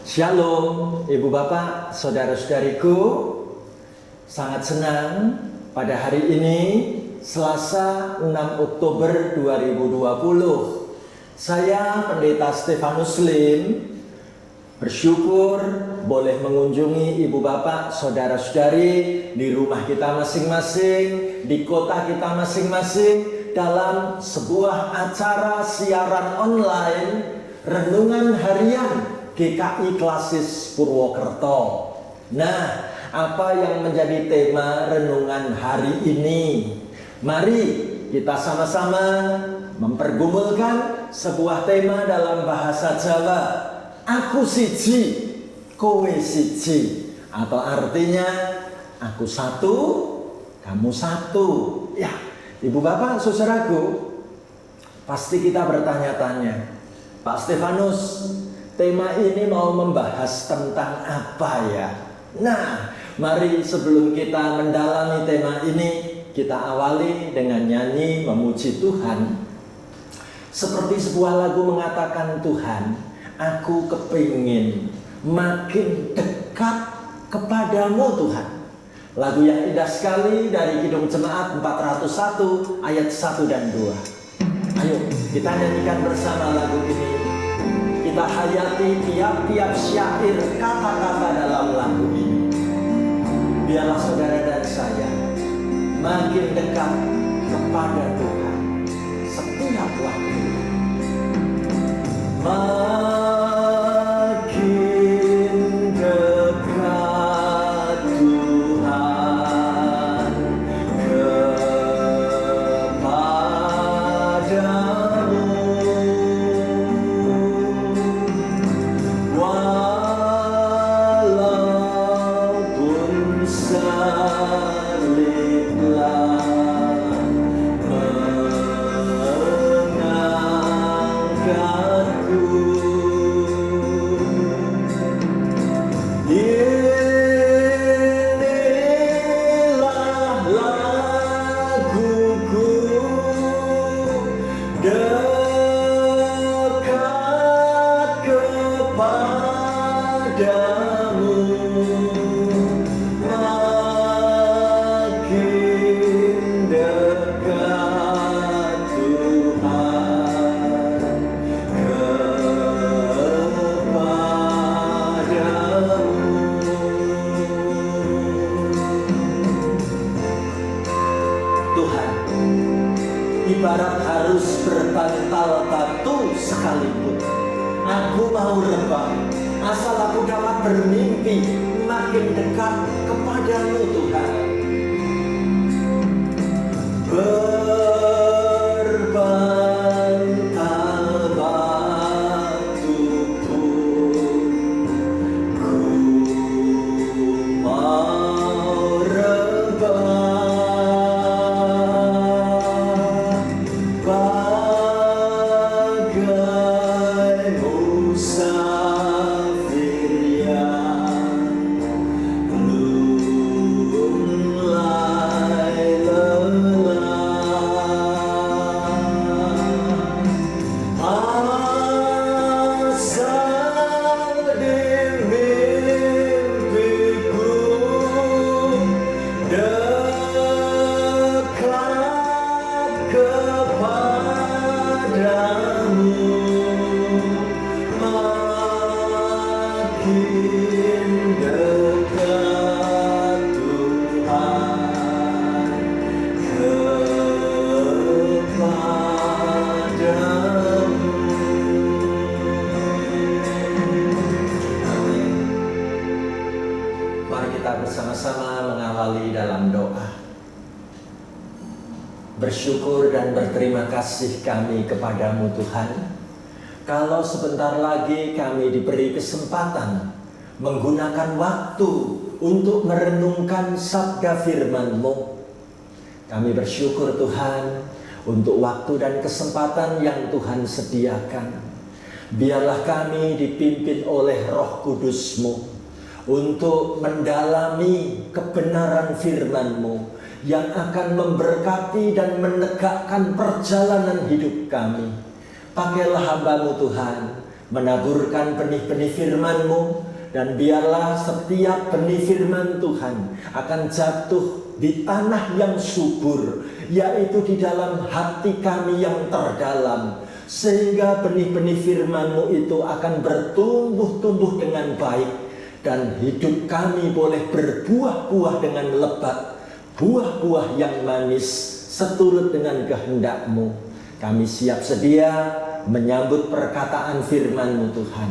Shalom, Ibu Bapak, Saudara-saudariku. Sangat senang pada hari ini, Selasa 6 Oktober 2020. Saya Pendeta Stefanus Lim bersyukur boleh mengunjungi Ibu Bapak, Saudara-saudari di rumah kita masing-masing, di kota kita masing-masing, dalam sebuah acara siaran online Renungan Harian GKI Klasis Purwokerto. Nah, apa yang menjadi tema renungan hari ini? Mari kita sama-sama mempergumulkan sebuah tema dalam bahasa Jawa. Aku siji, kowe siji. Atau artinya, aku satu, kamu satu. Ya, Ibu Bapak, saudaraku, pasti kita bertanya-tanya, Pak Stefanus, tema ini mau membahas tentang apa ya? Nah, mari sebelum kita mendalami tema ini, kita awali dengan nyanyi memuji Tuhan. Seperti sebuah lagu mengatakan, Tuhan, aku kepingin makin dekat kepadamu Tuhan. Lagu yang indah sekali dari Kidung Jemaat 401 ayat 1 dan 2. Ayo kita nyanyikan bersama lagu ini. Kita hayati tiap-tiap syair kata-kata dalam lagu ini. Biarlah saudara dan saya makin dekat kepada Tuhan setiap waktu. Makin dekat Tuhan kepadamu, walaupun saliblah mengangkatku. Inilah laguku, dekat kepadamu, makin dekat Tuhan kepadamu. Tuhan, ibarat harus berbantal batu sekalipun, aku mau rebah, asal aku dapat bermimpi makin dekat kepadamu Tuhan. Berbantal batu pun ku mau rebah, bagai musafir yang lunglai lelah. Asal di mimpiku dekat kepadamu, makin dekat Tuhan kepadamu. Amin. Mari kita bersama-sama mengawali dalam doa. Bersyukur dan berterima kasih kami kepadamu Tuhan, kalau sebentar lagi kami diberi kesempatan menggunakan waktu untuk merenungkan sabda firman-Mu. Kami bersyukur Tuhan untuk waktu dan kesempatan yang Tuhan sediakan. Biarlah kami dipimpin oleh Roh Kudus-Mu untuk mendalami kebenaran firman-Mu yang akan memberkati dan menegakkan perjalanan hidup kami. Pakailah hamba-Mu Tuhan menaburkan benih-benih firman-Mu, dan biarlah setiap benih firman Tuhan akan jatuh di tanah yang subur, yaitu di dalam hati kami yang terdalam, sehingga benih-benih firman-Mu itu akan bertumbuh-tumbuh dengan baik, dan hidup kami boleh berbuah-buah dengan lebat, buah-buah yang manis seturut dengan kehendak-Mu. Kami siap sedia menyambut perkataan firman-Mu Tuhan.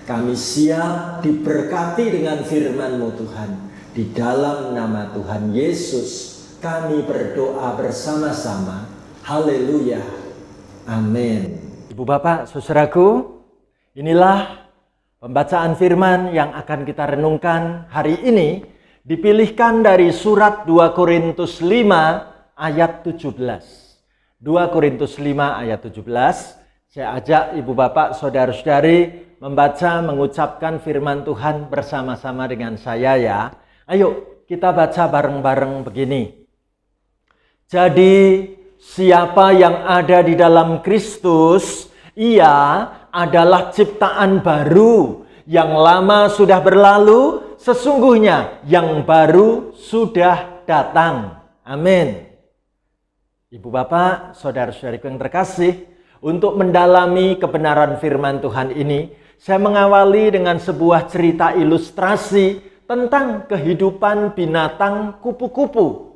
Kami siap diberkati dengan firman-Mu Tuhan. Di dalam nama Tuhan Yesus kami berdoa bersama-sama. Haleluya. Amin. Ibu bapak, saudaraku, inilah pembacaan firman yang akan kita renungkan hari ini, dipilihkan dari surat 2 Korintus 5 ayat 17. 2 Korintus 5 ayat 17. Saya ajak ibu bapak, saudara-saudari membaca, mengucapkan firman Tuhan bersama-sama dengan saya ya. Ayo kita baca bareng-bareng begini. Jadi siapa yang ada di dalam Kristus, ia adalah ciptaan baru. Yang lama sudah berlalu, sesungguhnya yang baru sudah datang. Amin. Ibu bapak, saudara-saudariku yang terkasih, untuk mendalami kebenaran firman Tuhan ini, saya mengawali dengan sebuah cerita ilustrasi tentang kehidupan binatang kupu-kupu.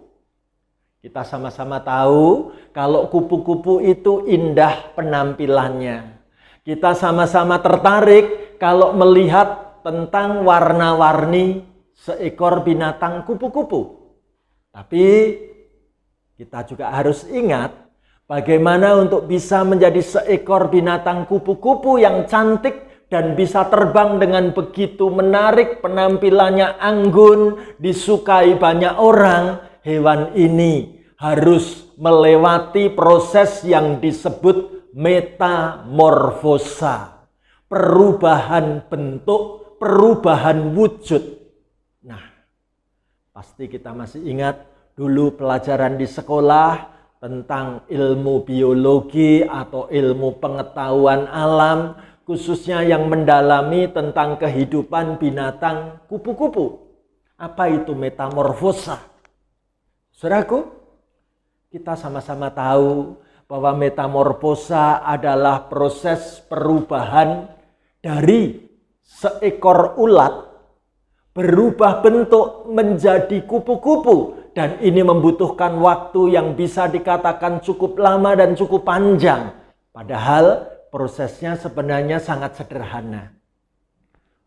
Kita sama-sama tahu kalau kupu-kupu itu indah penampilannya. Kita sama-sama tertarik kalau melihat tentang warna-warni seekor binatang kupu-kupu. Tapi kita juga harus ingat bagaimana untuk bisa menjadi seekor binatang kupu-kupu yang cantik dan bisa terbang dengan begitu menarik, penampilannya anggun, disukai banyak orang. Hewan ini harus melewati proses yang disebut metamorfosa. Perubahan bentuk, perubahan wujud. Nah, pasti kita masih ingat dulu pelajaran di sekolah tentang ilmu biologi atau ilmu pengetahuan alam, khususnya yang mendalami tentang kehidupan binatang kupu-kupu. Apa itu metamorfosa? Saudaraku, kita sama-sama tahu bahwa metamorfosa adalah proses perubahan dari seekor ulat berubah bentuk menjadi kupu-kupu, dan ini membutuhkan waktu yang bisa dikatakan cukup lama dan cukup panjang. Padahal prosesnya sebenarnya sangat sederhana.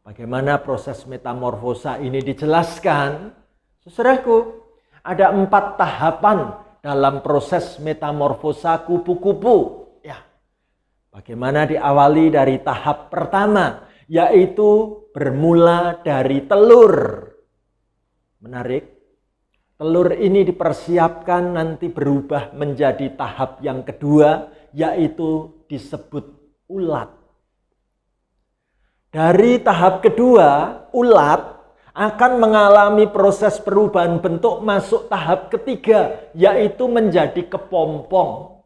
Bagaimana proses metamorfosa ini dijelaskan? Saudaraku, ada 4 tahapan dalam proses metamorfosa kupu-kupu. Ya. Bagaimana diawali dari tahap pertama, yaitu bermula dari telur. Menarik. Telur ini dipersiapkan nanti berubah menjadi tahap yang kedua, yaitu disebut ulat. Dari tahap kedua, ulat akan mengalami proses perubahan bentuk masuk tahap ketiga, yaitu menjadi kepompong.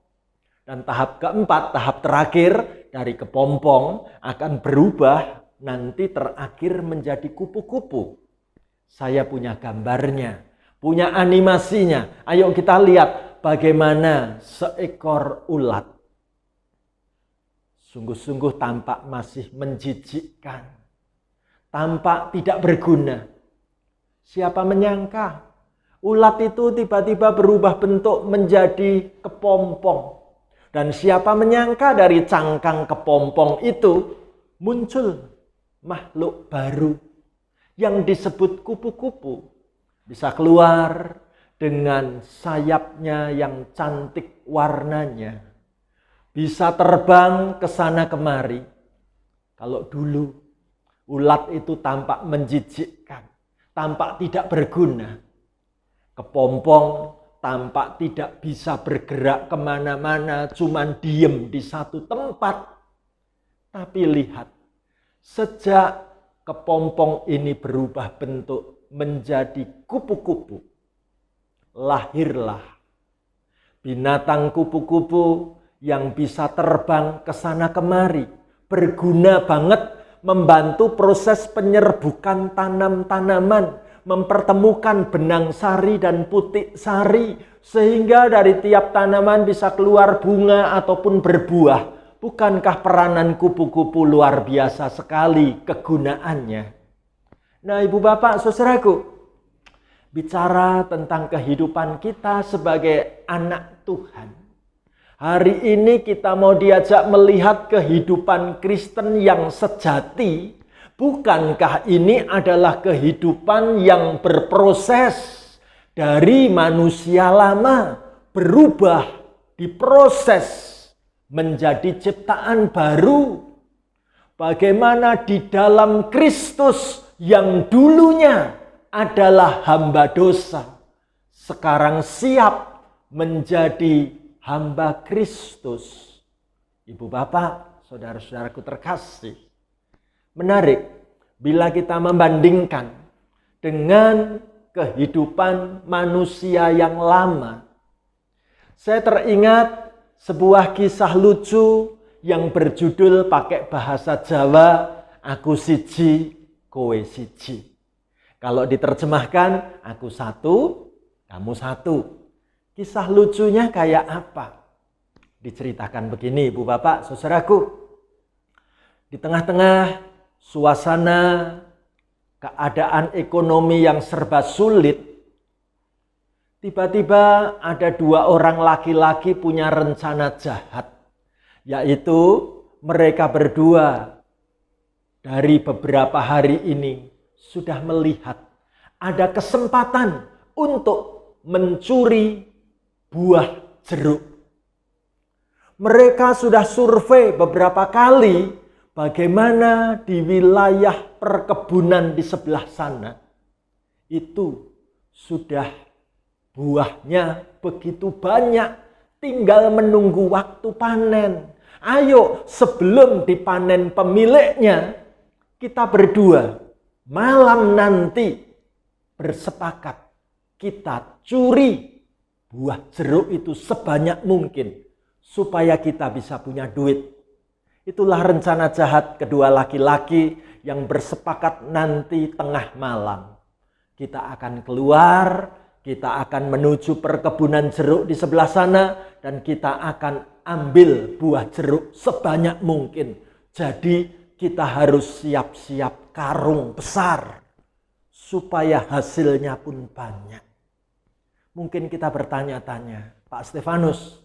Dan tahap keempat, tahap terakhir dari kepompong akan berubah nanti terakhir menjadi kupu-kupu. Saya punya gambarnya, punya animasinya. Ayo kita lihat bagaimana seekor ulat. Sungguh-sungguh tampak masih menjijikkan. Tampak tidak berguna. Siapa menyangka ulat itu tiba-tiba berubah bentuk menjadi kepompong. Dan siapa menyangka dari cangkang kepompong itu muncul makhluk baru yang disebut kupu-kupu. Bisa keluar dengan sayapnya yang cantik warnanya. Bisa terbang ke sana kemari. Kalau dulu ulat itu tampak menjijikkan, tampak tidak berguna. Kepompong tampak tidak bisa bergerak kemana-mana, cuman diem di satu tempat. Tapi lihat, sejak kepompong ini berubah bentuk menjadi kupu-kupu, lahirlah binatang kupu-kupu yang bisa terbang ke sana kemari, berguna banget membantu proses penyerbukan tanam-tanaman, mempertemukan benang sari dan putik sari, sehingga dari tiap tanaman bisa keluar bunga ataupun berbuah. Bukankah peranan kupu-kupu luar biasa sekali kegunaannya? Nah, ibu bapak saudaraku, bicara tentang kehidupan kita sebagai anak Tuhan. Hari ini kita mau diajak melihat kehidupan Kristen yang sejati. Bukankah ini adalah kehidupan yang berproses dari manusia lama berubah, diproses menjadi ciptaan baru. Bagaimana di dalam Kristus yang dulunya adalah hamba dosa, sekarang siap menjadi hamba Kristus. Ibu bapak, saudara-saudaraku terkasih, menarik bila kita membandingkan dengan kehidupan manusia yang lama. Saya teringat sebuah kisah lucu yang berjudul pakai bahasa Jawa, aku siji, kowe siji. Kalau diterjemahkan, aku satu, kamu satu. Kisah lucunya kayak apa? Diceritakan begini, ibu bapak, saudaraku. Di tengah-tengah suasana keadaan ekonomi yang serba sulit, tiba-tiba ada dua orang laki-laki punya rencana jahat, yaitu mereka berdua dari beberapa hari ini sudah melihat ada kesempatan untuk mencuri buah jeruk. Mereka sudah survei beberapa kali bagaimana di wilayah perkebunan di sebelah sana itu sudah buahnya begitu banyak, tinggal menunggu waktu panen. Ayo sebelum dipanen pemiliknya, kita berdua malam nanti bersepakat kita curi buah jeruk itu sebanyak mungkin supaya kita bisa punya duit. Itulah rencana jahat kedua laki-laki yang bersepakat nanti tengah malam. Kita akan keluar, kita akan menuju perkebunan jeruk di sebelah sana dan kita akan ambil buah jeruk sebanyak mungkin. Jadi kita harus siap-siap karung besar supaya hasilnya pun banyak. Mungkin kita bertanya-tanya, Pak Stefanus,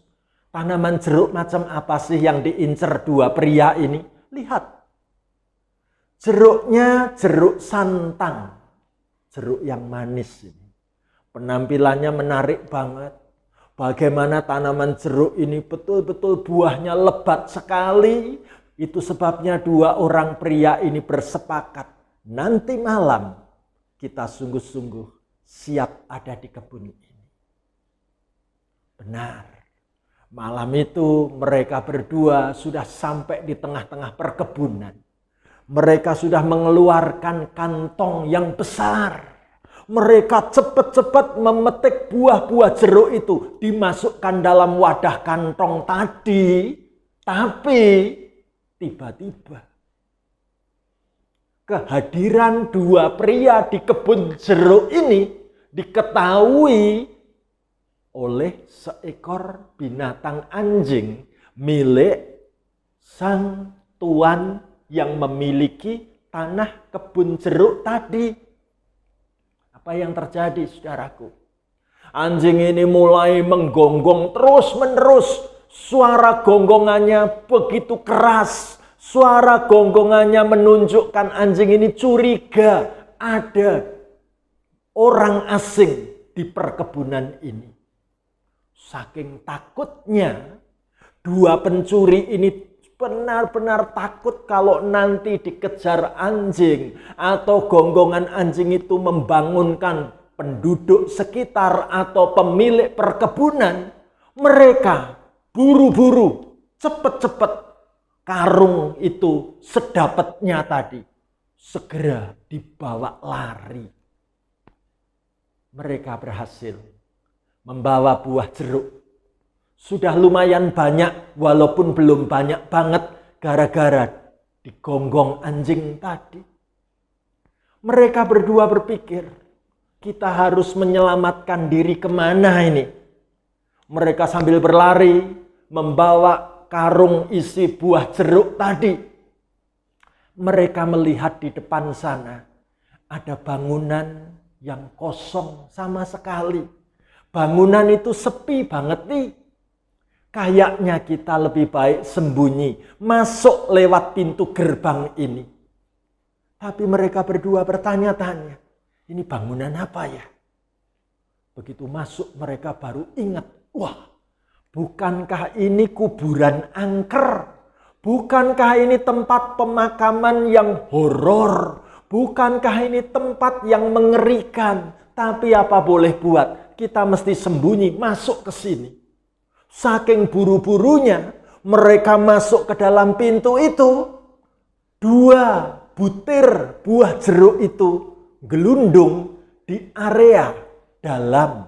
tanaman jeruk macam apa sih yang diincer dua pria ini? Lihat, jeruknya jeruk santang, jeruk yang manis ini. Penampilannya menarik banget. Bagaimana tanaman jeruk ini betul-betul buahnya lebat sekali. Itu sebabnya dua orang pria ini bersepakat. Nanti malam kita sungguh-sungguh siap ada di kebun ini. Benar, malam itu mereka berdua sudah sampai di tengah-tengah perkebunan. Mereka sudah mengeluarkan kantong yang besar. Mereka cepat-cepat memetik buah-buah jeruk itu, dimasukkan dalam wadah kantong tadi. Tapi tiba-tiba kehadiran dua pria di kebun jeruk ini diketahui oleh seekor binatang anjing milik sang tuan yang memiliki tanah kebun jeruk tadi. Apa yang terjadi, saudaraku? Anjing ini mulai menggonggong terus-menerus. Suara gonggongannya begitu keras. Suara gonggongannya menunjukkan anjing ini curiga ada orang asing di perkebunan ini. Saking takutnya, dua pencuri ini benar-benar takut kalau nanti dikejar anjing atau gonggongan anjing itu membangunkan penduduk sekitar atau pemilik perkebunan. Mereka buru-buru, cepat-cepat karung itu sedapatnya tadi segera dibawa lari. Mereka berhasil membawa buah jeruk. Sudah lumayan banyak walaupun belum banyak banget gara-gara digonggong anjing tadi. Mereka berdua berpikir, kita harus menyelamatkan diri kemana ini? Mereka sambil berlari membawa karung isi buah jeruk tadi. Mereka melihat di depan sana ada bangunan yang kosong sama sekali. Bangunan itu sepi banget nih. Kayaknya kita lebih baik sembunyi, masuk lewat pintu gerbang ini. Tapi mereka berdua bertanya-tanya, ini bangunan apa ya? Begitu masuk mereka baru ingat, wah, bukankah ini kuburan angker? Bukankah ini tempat pemakaman yang horor? Bukankah ini tempat yang mengerikan? Tapi apa boleh buat, kita mesti sembunyi masuk ke sini. Saking buru-burunya mereka masuk ke dalam pintu itu, 2 butir buah jeruk itu gelundung di area dalam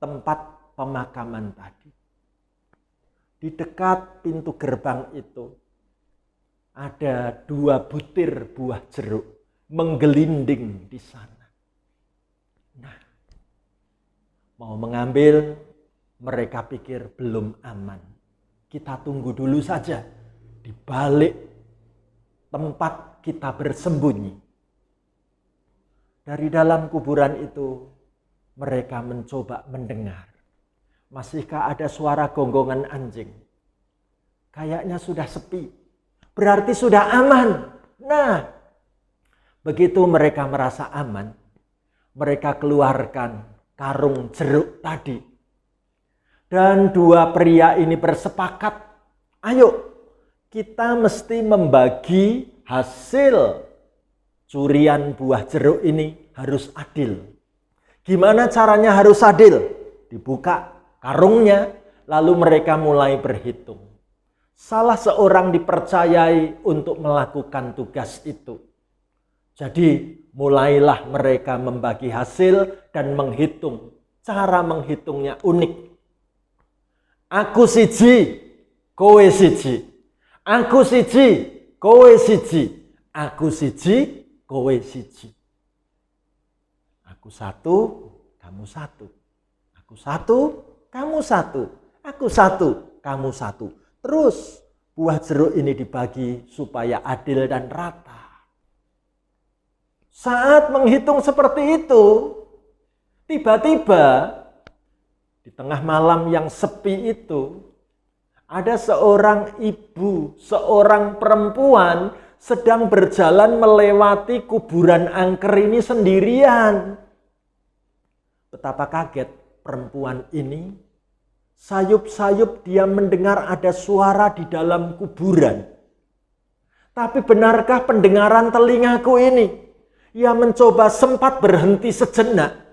tempat pemakaman tadi. Di dekat pintu gerbang itu ada 2 butir buah jeruk menggelinding di sana. Nah, mau mengambil, mereka pikir belum aman. Kita tunggu dulu saja di balik tempat kita bersembunyi. Dari dalam kuburan itu mereka mencoba mendengar. Masihkah ada suara gonggongan anjing? Kayaknya sudah sepi. Berarti sudah aman. Nah, begitu mereka merasa aman, mereka keluarkan karung jeruk tadi. Dan 2 pria ini bersepakat, ayo kita mesti membagi hasil curian buah jeruk ini harus adil. Gimana caranya harus adil? Dibuka karungnya, lalu mereka mulai berhitung. Salah seorang dipercayai untuk melakukan tugas itu. Jadi mulailah mereka membagi hasil dan menghitung. Cara menghitungnya unik. Aku siji, kowe siji. Aku siji, kowe siji. Aku siji, kowe siji. Aku 1, kamu 1. Aku 1, kamu 1. Aku 1, kamu 1. Terus buah jeruk ini dibagi supaya adil dan rata. Saat menghitung seperti itu, tiba-tiba di tengah malam yang sepi itu, ada seorang ibu, seorang perempuan sedang berjalan melewati kuburan angker ini sendirian. Betapa kaget perempuan ini, sayup-sayup dia mendengar ada suara di dalam kuburan. Tapi benarkah pendengaran telingaku ini? Ia mencoba sempat berhenti sejenak.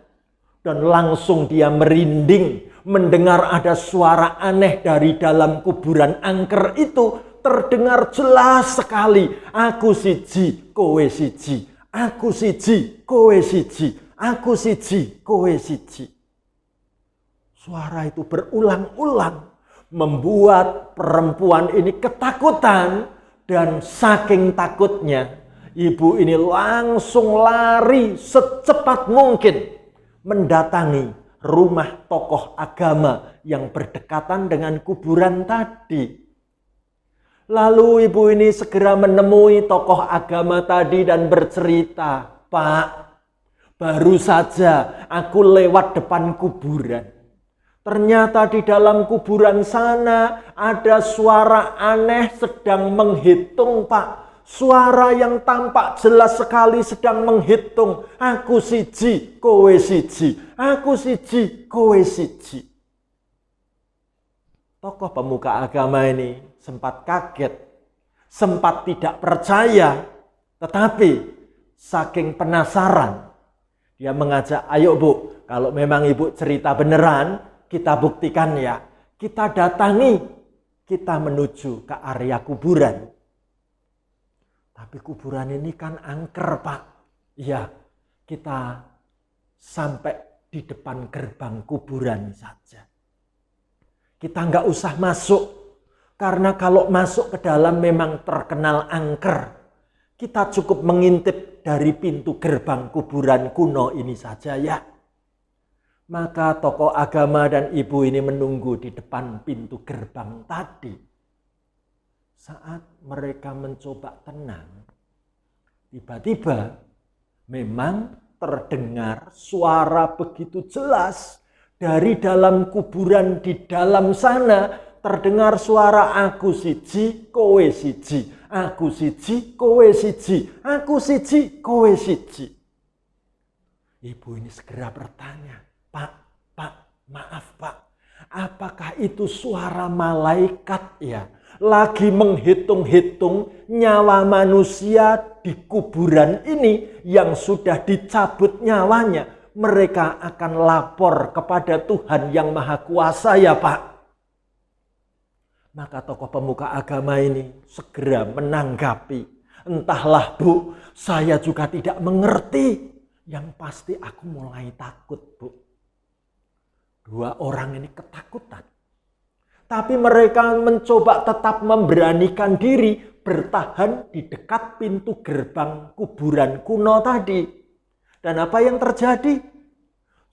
Dan langsung dia merinding mendengar ada suara aneh dari dalam kuburan angker itu. Terdengar jelas sekali. Aku siji, kowe siji. Aku siji, kowe siji. Aku siji, kowe siji. Suara itu berulang-ulang membuat perempuan ini ketakutan. Dan saking takutnya, ibu ini langsung lari secepat mungkin mendatangi rumah tokoh agama yang berdekatan dengan kuburan tadi. Lalu ibu ini segera menemui tokoh agama tadi dan bercerita, "Pak, baru saja aku lewat depan kuburan. Ternyata di dalam kuburan sana ada suara aneh sedang menghitung, Pak. Suara yang tampak jelas sekali sedang menghitung. Aku siji, kowe siji. Aku siji, kowe siji." Tokoh pemuka agama ini sempat kaget, sempat tidak percaya. Tetapi saking penasaran, dia mengajak, "Ayo Bu, kalau memang Ibu cerita beneran, kita buktikan ya. Kita datangi, kita menuju ke area kuburan." Tapi kuburan ini kan angker, Pak. Iya, kita sampai di depan gerbang kuburan saja. Kita nggak usah masuk. Karena kalau masuk ke dalam memang terkenal angker. Kita cukup mengintip dari pintu gerbang kuburan kuno ini saja ya. Maka tokoh agama dan ibu ini menunggu di depan pintu gerbang tadi. Saat mereka mencoba tenang, tiba-tiba memang terdengar suara begitu jelas dari dalam kuburan di dalam sana. Terdengar suara aku siji, kowe siji, aku siji, kowe siji, aku siji, kowe siji. Ibu ini segera bertanya, Pak, maaf Pak, apakah itu suara malaikat ya? Lagi menghitung-hitung nyawa manusia di kuburan ini yang sudah dicabut nyawanya. Mereka akan lapor kepada Tuhan yang Maha Kuasa ya Pak. Maka tokoh pemuka agama ini segera menanggapi. Entahlah Bu, saya juga tidak mengerti. Yang pasti aku mulai takut Bu. Dua orang ini ketakutan. Tapi mereka mencoba tetap memberanikan diri bertahan di dekat pintu gerbang kuburan kuno tadi. Dan apa yang terjadi?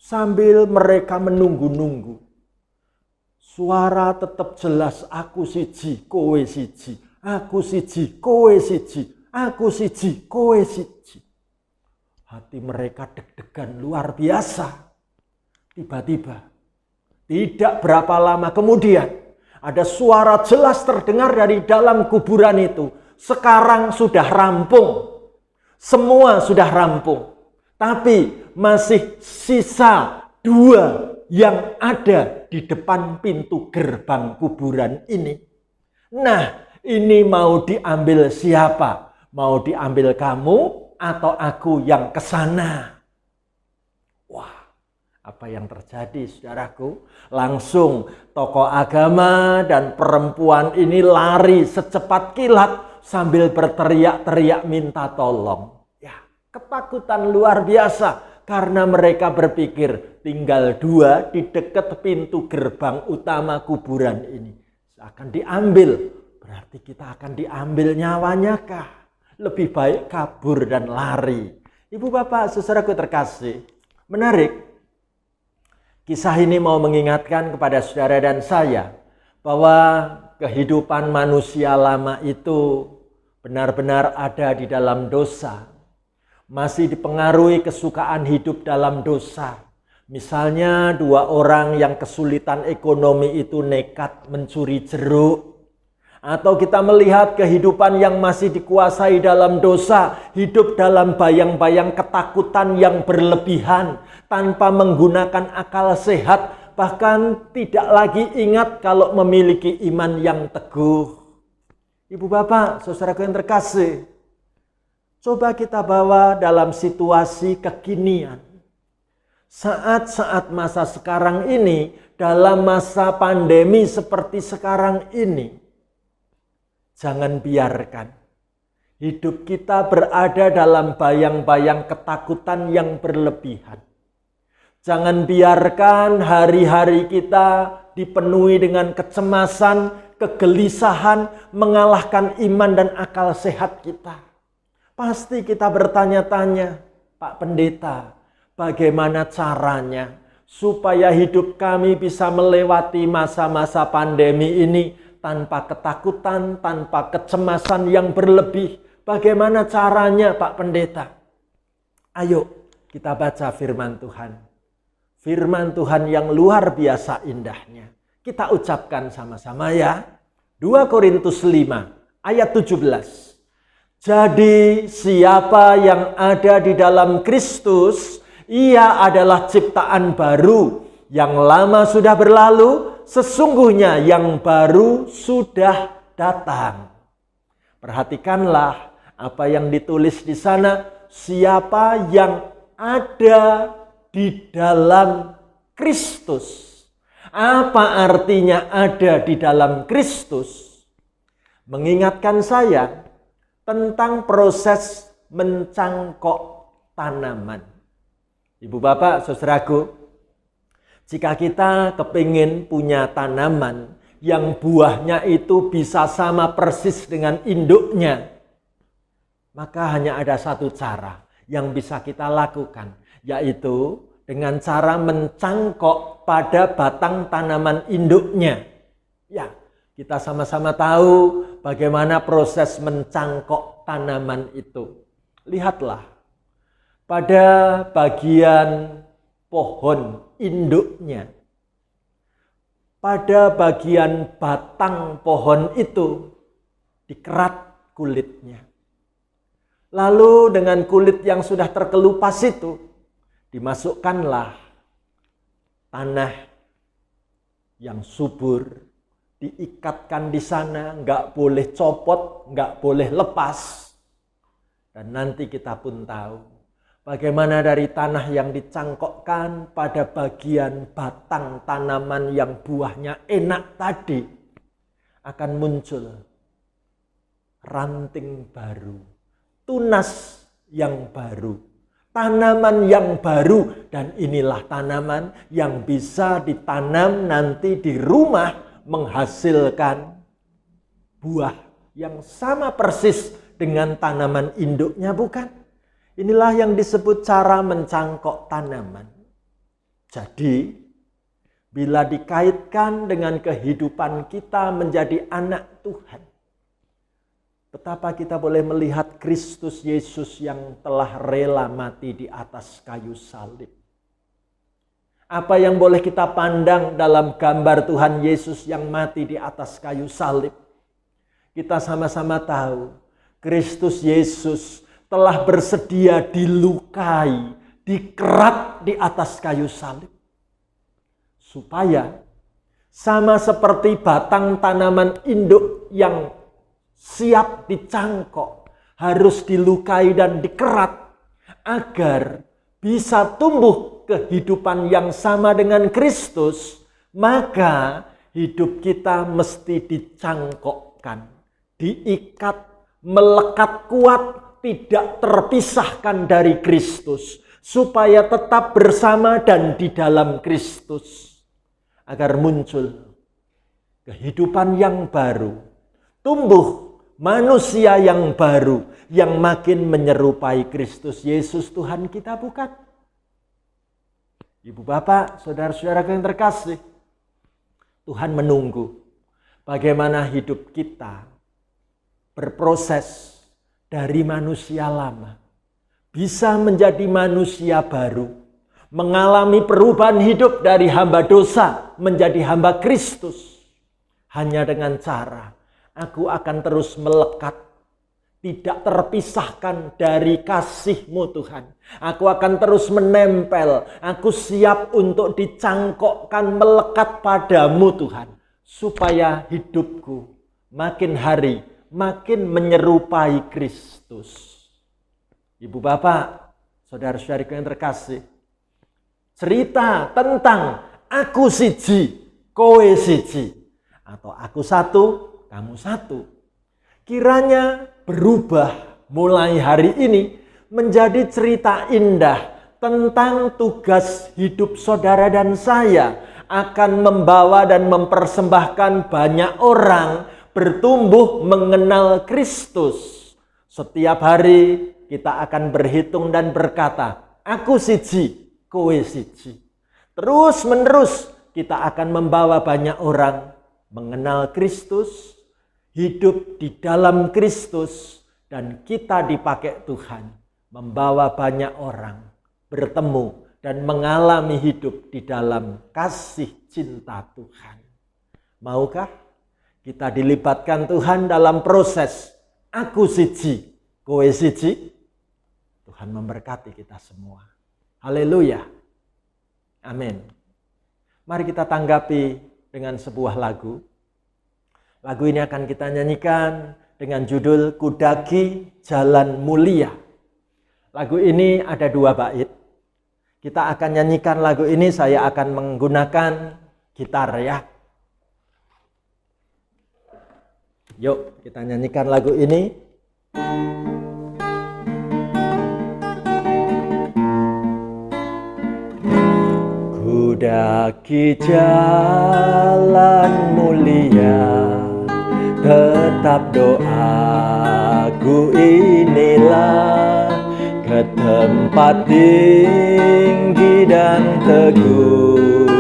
Sambil mereka menunggu-nunggu. Suara tetap jelas, aku siji, kowe siji, aku siji, kowe siji, aku siji, kowe siji. Hati mereka deg-degan luar biasa. Tiba-tiba, tidak berapa lama kemudian, ada suara jelas terdengar dari dalam kuburan itu. Sekarang sudah rampung. Semua sudah rampung. Tapi masih sisa 2 yang ada di depan pintu gerbang kuburan ini. Nah, ini mau diambil siapa? Mau diambil kamu atau aku yang ke sana? Wah, apa yang terjadi saudaraku? Langsung tokoh agama dan perempuan ini lari secepat kilat sambil berteriak-teriak minta tolong. Ya, ketakutan luar biasa. Karena mereka berpikir tinggal 2 di dekat pintu gerbang utama kuburan ini. Akan diambil. Berarti kita akan diambil nyawanya kah? Lebih baik kabur dan lari. Ibu bapak saudaraku terkasih. Menarik. Kisah ini mau mengingatkan kepada saudara dan saya. Bahwa kehidupan manusia lama itu benar-benar ada di dalam dosa. Masih dipengaruhi kesukaan hidup dalam dosa. Misalnya 2 orang yang kesulitan ekonomi itu nekat mencuri jeruk. Atau kita melihat kehidupan yang masih dikuasai dalam dosa. Hidup dalam bayang-bayang ketakutan yang berlebihan. Tanpa menggunakan akal sehat. Bahkan tidak lagi ingat kalau memiliki iman yang teguh. Ibu bapak, saudaraku yang terkasih. Coba kita bawa dalam situasi kekinian. Saat-saat masa sekarang ini, dalam masa pandemi seperti sekarang ini, jangan biarkan hidup kita berada dalam bayang-bayang ketakutan yang berlebihan. Jangan biarkan hari-hari kita dipenuhi dengan kecemasan, kegelisahan, mengalahkan iman dan akal sehat kita. Pasti kita bertanya-tanya, Pak Pendeta, bagaimana caranya supaya hidup kami bisa melewati masa-masa pandemi ini tanpa ketakutan, tanpa kecemasan yang berlebih. Bagaimana caranya Pak Pendeta? Ayo kita baca firman Tuhan. Firman Tuhan yang luar biasa indahnya. Kita ucapkan sama-sama ya. 2 Korintus 5 ayat 17. Jadi siapa yang ada di dalam Kristus, ia adalah ciptaan baru. Yang lama sudah berlalu, sesungguhnya yang baru sudah datang. Perhatikanlah apa yang ditulis di sana. Siapa yang ada di dalam Kristus. Apa artinya ada di dalam Kristus? Mengingatkan saya tentang proses mencangkok tanaman. Ibu bapak, saudaraku, jika kita kepingin punya tanaman, yang buahnya itu bisa sama persis dengan induknya, maka hanya ada satu cara yang bisa kita lakukan, yaitu dengan cara mencangkok pada batang tanaman induknya. Ya, kita sama-sama tahu bagaimana proses mencangkok tanaman itu. Lihatlah, pada bagian pohon induknya, pada bagian batang pohon itu dikerat kulitnya. Lalu dengan kulit yang sudah terkelupas itu dimasukkanlah tanah yang subur, diikatkan di sana, nggak boleh copot, nggak boleh lepas. Dan nanti kita pun tahu bagaimana dari tanah yang dicangkokkan pada bagian batang tanaman yang buahnya enak tadi akan muncul ranting baru, tunas yang baru, tanaman yang baru. Dan inilah tanaman yang bisa ditanam nanti di rumah menghasilkan buah yang sama persis dengan tanaman induknya, bukan? Inilah yang disebut cara mencangkok tanaman. Jadi, bila dikaitkan dengan kehidupan kita menjadi anak Tuhan, betapa kita boleh melihat Kristus Yesus yang telah rela mati di atas kayu salib. Apa yang boleh kita pandang dalam gambar Tuhan Yesus yang mati di atas kayu salib? Kita sama-sama tahu Kristus Yesus telah bersedia dilukai, dikerat di atas kayu salib. Supaya sama seperti batang tanaman induk yang siap dicangkok, harus dilukai dan dikerat agar bisa tumbuh kehidupan yang sama dengan Kristus, maka hidup kita mesti dicangkokkan, diikat, melekat kuat, tidak terpisahkan dari Kristus, supaya tetap bersama dan di dalam Kristus, agar muncul kehidupan yang baru, tumbuh manusia yang baru, yang makin menyerupai Kristus Yesus Tuhan kita, bukan? Ibu bapak, saudara-saudara yang terkasih, Tuhan menunggu bagaimana hidup kita berproses dari manusia lama bisa menjadi manusia baru, mengalami perubahan hidup dari hamba dosa menjadi hamba Kristus. Hanya dengan cara aku akan terus melekat, tidak terpisahkan dari kasih-Mu Tuhan. Aku akan terus menempel, aku siap untuk dicangkokkan, melekat padamu Tuhan, supaya hidupku makin hari makin menyerupai Kristus. Ibu bapak, saudara-saudariku yang terkasih, cerita tentang aku siji, kowe siji, atau aku satu, kamu satu, kiranya berubah mulai hari ini menjadi cerita indah tentang tugas hidup saudara dan saya akan membawa dan mempersembahkan banyak orang bertumbuh mengenal Kristus. Setiap hari kita akan berhitung dan berkata, aku siji, kowe siji. Terus menerus kita akan membawa banyak orang mengenal Kristus, hidup di dalam Kristus, dan kita dipakai Tuhan membawa banyak orang bertemu dan mengalami hidup di dalam kasih cinta Tuhan. Maukah kita dilibatkan Tuhan dalam proses aku siji, kowe siji? Tuhan memberkati kita semua. Haleluya. Amin. Mari kita tanggapi dengan sebuah lagu. Lagu ini akan kita nyanyikan dengan judul Kudaki Jalan Mulia. Lagu ini ada 2 bait. Kita akan nyanyikan lagu ini, saya akan menggunakan gitar ya. Yuk kita nyanyikan lagu ini. Kudaki kaki jalan mulia, tetap doaku inilah, ke tempat tinggi dan teguh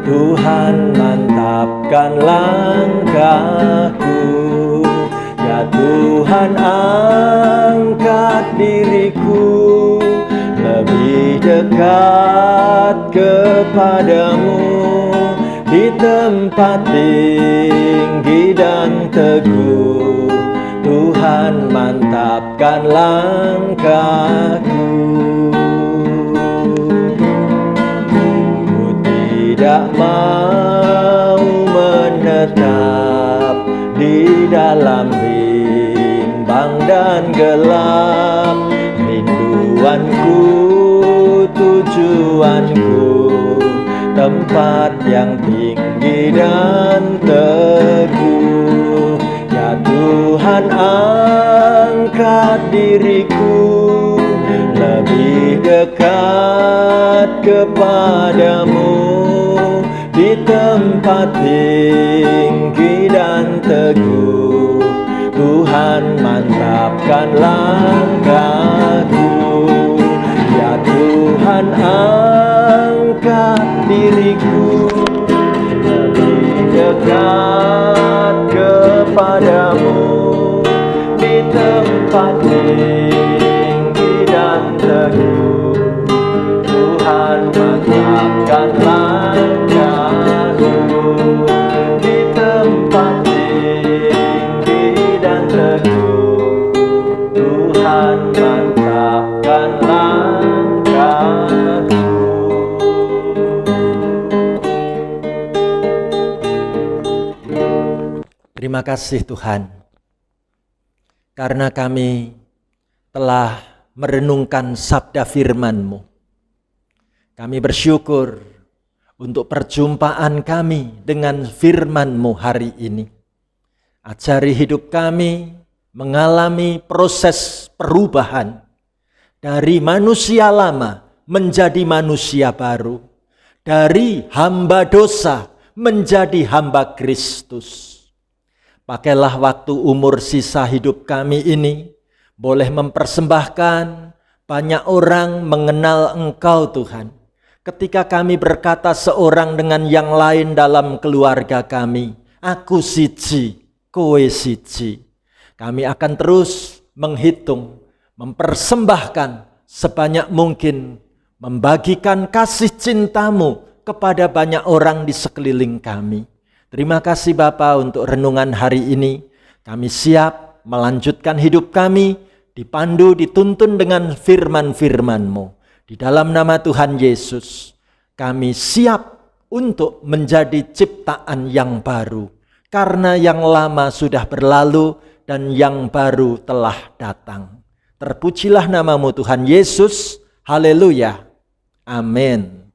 Tuhan mantapkan langkahku. Ya Tuhan, angkat diriku lebih dekat kepadamu, di tempat tinggi dan teguh Tuhan mantapkan langkahku. Ku tidak mau menetap di dalam bimbang dan gelap. Rinduanku, tujuanku, tempat yang tinggi dan teguh. Ya Tuhan, angkat diriku lebih dekat kepadamu, di tempat tinggi dan teguh Tuhan mantapkan langkahku. Ya Tuhan, angkat diriku lebih dekat kepadamu, di tempat tinggi dan teguh Tuhan mantapkan langkahku, di tempat tinggi dan teguh Tuhan mantapkan langkahku. Terima kasih Tuhan, karena kami telah merenungkan sabda firman-Mu. Kami bersyukur untuk perjumpaan kami dengan firman-Mu hari ini. Ajari hidup kami mengalami proses perubahan dari manusia lama menjadi manusia baru, dari hamba dosa menjadi hamba Kristus. Pakailah waktu umur sisa hidup kami ini, boleh mempersembahkan banyak orang mengenal Engkau Tuhan. Ketika kami berkata seorang dengan yang lain dalam keluarga kami, aku siji, kowe siji. Kami akan terus menghitung, mempersembahkan sebanyak mungkin, membagikan kasih cinta-Mu kepada banyak orang di sekeliling kami. Terima kasih Bapa untuk renungan hari ini. Kami siap melanjutkan hidup kami, dipandu, dituntun dengan firman-firman-Mu. Di dalam nama Tuhan Yesus, kami siap untuk menjadi ciptaan yang baru. Karena yang lama sudah berlalu dan yang baru telah datang. Terpujilah nama-Mu Tuhan Yesus. Haleluya. Amin.